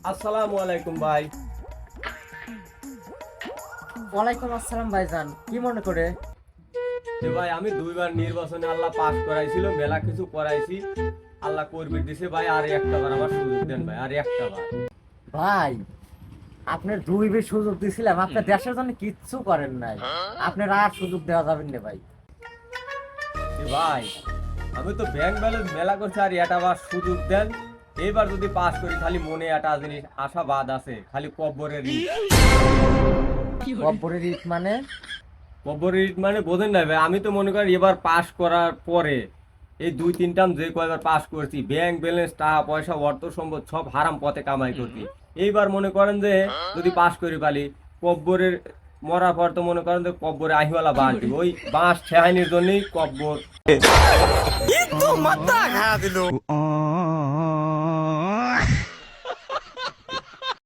আসসালামু আলাইকুম ভাই। ওয়ালাইকুম আসসালাম ভাইজান, কি মনে করে? যে ভাই আমি দুইবার নির্বাচনে আল্লাহ পাস করাইছিল, মেলা কিছু করাইছি, আল্লাহ করবে দিছে ভাই। আর একটা বার আমার সুযোগ দেন ভাই, আর একটা বার। ভাই আপনার দুইবার সুযোগ দিছিলাম, আপনার দেশের জন্য কিচ্ছু করেন নাই, আপনার আর সুযোগ দেওয়া যাবে না ভাই। যে ভাই আমি তো ব্যাংক ব্যালেন্স মেলা করছি, আর এটা বার সুযোগ দেন। এইবার যদি পাস করি খালি মনে একটা জিনিস আশাবাদ আছে, খালি কব্বরের ইট। কব্বরের ইট মানে? কব্বরের ইট মানে বোঝেন না ভাই, আমি তো মনে করি এবার পাস করার পরে এই দুই তিনটা যে কয়বার পাস করছি, ব্যাংক ব্যালেন্স, টাকা পয়সা, অর্থ সম্পদ সব হারাম পথে কামাই করছি। এইবার মনে করেন যে যদি পাস করি পালি, কব্বরের মরার পর তো মনে করেন যে কব্বরে আহিওয়ালা বাঁশ দিব, ওই বাঁশ ঠেহানির জন্যই কব্বর।